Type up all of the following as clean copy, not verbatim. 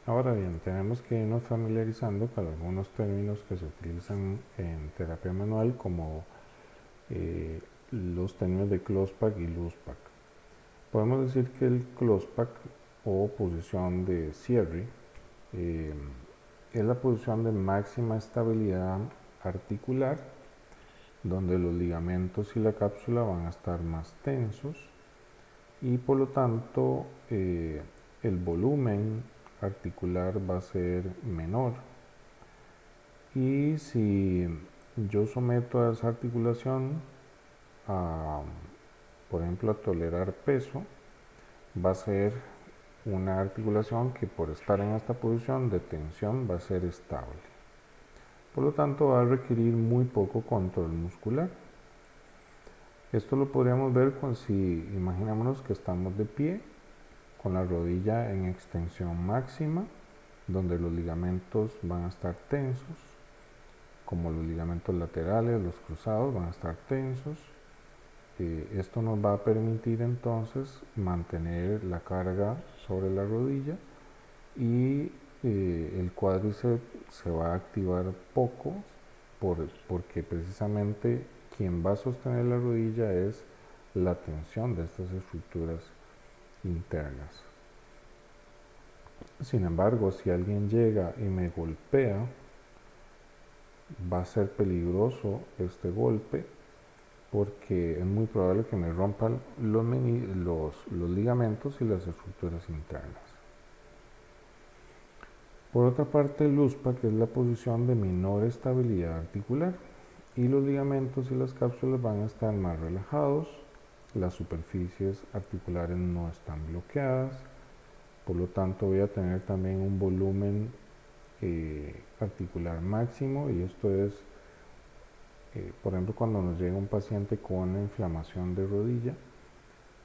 Ahora bien, tenemos que irnos familiarizando con algunos términos que se utilizan en terapia manual, como eh, los términos de Clospack y Loospack. Podemos decir que el Clospack, o posición de cierre, eh, es la posición de máxima estabilidad articular, donde los ligamentos y la cápsula van a estar más tensos y por lo tanto el volumen articular va a ser menor. Y si yo someto a esa articulación a, por ejemplo, a tolerar peso, va a ser una articulación que por estar en esta posición de tensión va a ser estable. Por lo tanto, va a requerir muy poco control muscular. Esto lo podríamos ver si imaginémonos que estamos de pie, con la rodilla en extensión máxima, donde los ligamentos van a estar tensos, como los ligamentos laterales, los cruzados van a estar tensos. Esto nos va a permitir entonces mantener la carga sobre la rodilla y el cuádriceps se va a activar poco porque precisamente quien va a sostener la rodilla es la tensión de estas estructuras internas. Sin embargo, si alguien llega y me golpea, va a ser peligroso este golpe porque es muy probable que me rompan los ligamentos y las estructuras internas. Por otra parte, el USPAC es la posición de menor estabilidad articular y los ligamentos y las cápsulas van a estar más relajados, las superficies articulares no están bloqueadas, por lo tanto voy a tener también un volumen articular máximo, y esto es, por ejemplo, cuando nos llega un paciente con una inflamación de rodilla,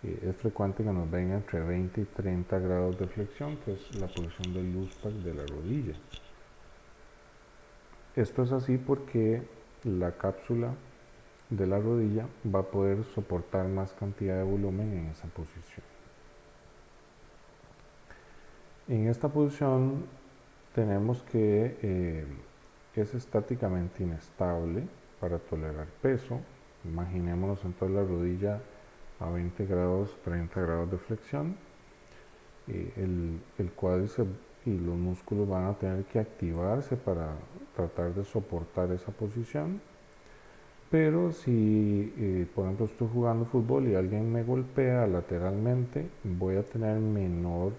es frecuente que nos venga entre 20 y 30 grados de flexión, que es la posición del USPAC de la rodilla. Esto es así porque la cápsula de la rodilla va a poder soportar más cantidad de volumen en esa posición. En esta posición tenemos que es estáticamente inestable para tolerar peso. Imaginémonos entonces la rodilla a 20 grados, 30 grados de flexión. El cuádriceps y los músculos van a tener que activarse para tratar de soportar esa posición. Pero si, por ejemplo, estoy jugando fútbol y alguien me golpea lateralmente, voy a tener menor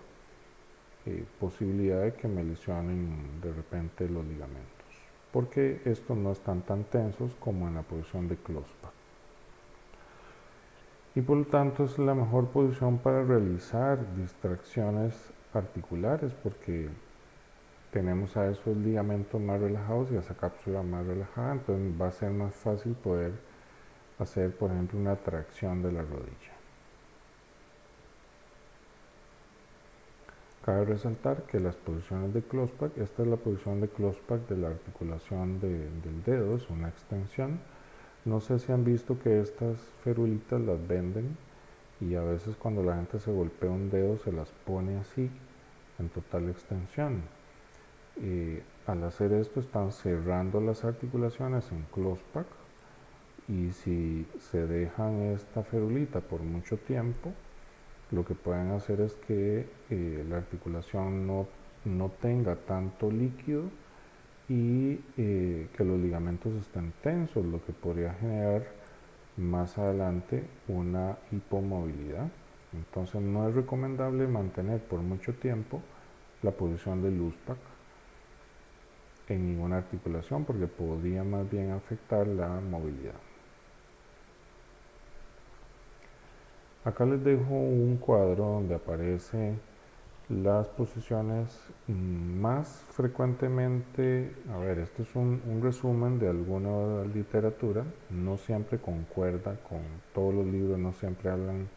posibilidad de que me lesionen de repente los ligamentos, porque estos no están tan tensos como en la posición de Clospack. Y por lo tanto es la mejor posición para realizar distracciones articulares, porque tenemos a esos ligamentos más relajados y a esa cápsula más relajada, entonces va a ser más fácil poder hacer, por ejemplo, una tracción de la rodilla. Cabe resaltar que las posiciones de Clospack, esta es la posición de Clospack de la articulación del dedo, es una extensión. No sé si han visto que estas ferulitas las venden y a veces cuando la gente se golpea un dedo se las pone así, en total extensión. Al hacer esto están cerrando las articulaciones en Clospack, y si se dejan esta ferulita por mucho tiempo, lo que pueden hacer es que la articulación no tenga tanto líquido y que los ligamentos estén tensos, lo que podría generar más adelante una hipomovilidad. Entonces no es recomendable mantener por mucho tiempo la posición del USPAC en ninguna articulación, porque podría más bien afectar la movilidad. Acá les dejo un cuadro donde aparece las posiciones más frecuentemente. A ver, este es un resumen de alguna literatura, no siempre concuerda con todos los libros, no siempre hablan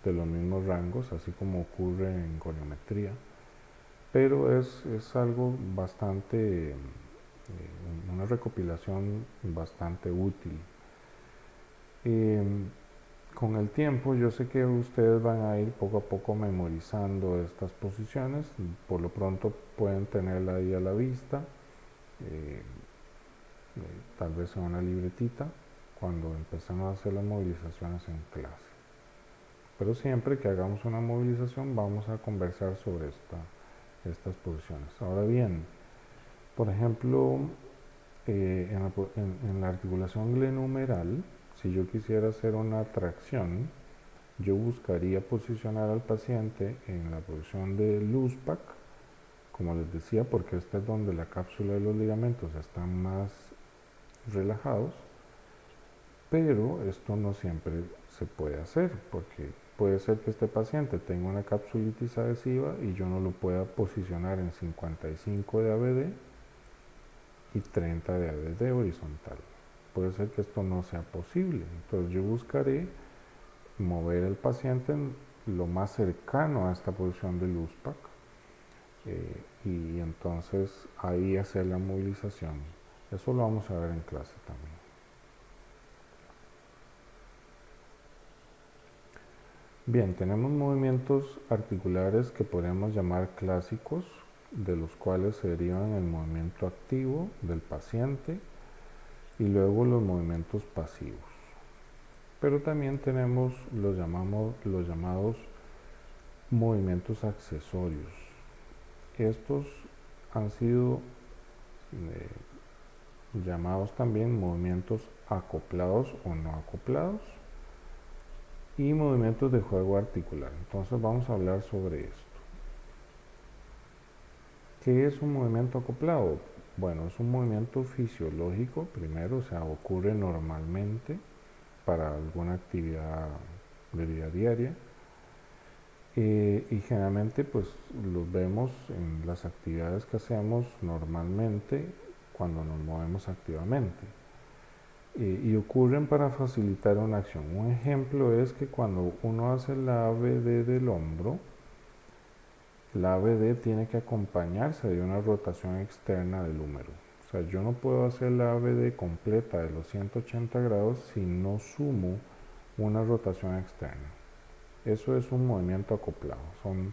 de los mismos rangos, así como ocurre en goniometría, pero es algo bastante, una recopilación bastante útil. Con el tiempo yo sé que ustedes van a ir poco a poco memorizando estas posiciones, por lo pronto pueden tenerla ahí a la vista, eh, tal vez en una libretita, cuando empezamos a hacer las movilizaciones en clase. Pero siempre que hagamos una movilización vamos a conversar sobre estas posiciones. Ahora bien, por ejemplo, en la articulación glenumeral, si yo quisiera hacer una tracción, yo buscaría posicionar al paciente en la posición de Lustbach, como les decía, porque esta es donde la cápsula de los ligamentos están más relajados, pero esto no siempre se puede hacer, porque puede ser que este paciente tenga una capsulitis adhesiva y yo no lo pueda posicionar en 55 de ABD y 30 de ABD horizontal. Puede ser que esto no sea posible, entonces yo buscaré mover el paciente en lo más cercano a esta posición de Lustbach y entonces ahí hacer la movilización. Eso lo vamos a ver en clase también. Bien, tenemos movimientos articulares que podemos llamar clásicos, de los cuales se derivan el movimiento activo del paciente y luego los movimientos pasivos. Pero también tenemos los llamados movimientos accesorios. Estos han sido llamados también movimientos acoplados o no acoplados y movimientos de juego articular. Entonces vamos a hablar sobre esto. ¿Qué es un movimiento acoplado? Bueno, es un movimiento fisiológico, primero, o sea, ocurre normalmente para alguna actividad de vida diaria y generalmente pues los vemos en las actividades que hacemos normalmente cuando nos movemos activamente y ocurren para facilitar una acción. Un ejemplo es que cuando uno hace la ABD del hombro, la ABD tiene que acompañarse de una rotación externa del húmero. O sea, yo no puedo hacer la ABD completa de los 180 grados si no sumo una rotación externa. Eso es un movimiento acoplado. Son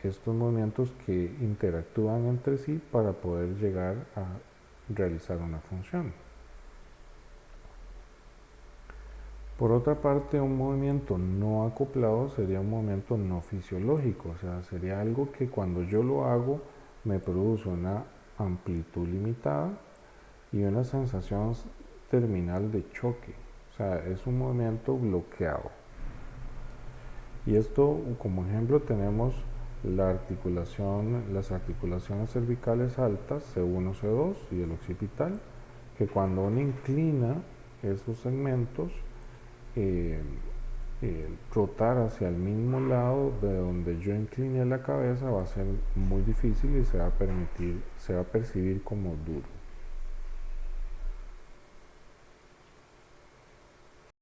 estos movimientos que interactúan entre sí para poder llegar a realizar una función. Por otra parte, un movimiento no acoplado sería un movimiento no fisiológico, o sea, sería algo que cuando yo lo hago me produce una amplitud limitada y una sensación terminal de choque, o sea, es un movimiento bloqueado. Y esto, como ejemplo, tenemos las articulaciones cervicales altas, C1, C2 y el occipital, que cuando uno inclina esos segmentos, rotar hacia el mismo lado de donde yo incliné la cabeza va a ser muy difícil y se va a percibir como duro.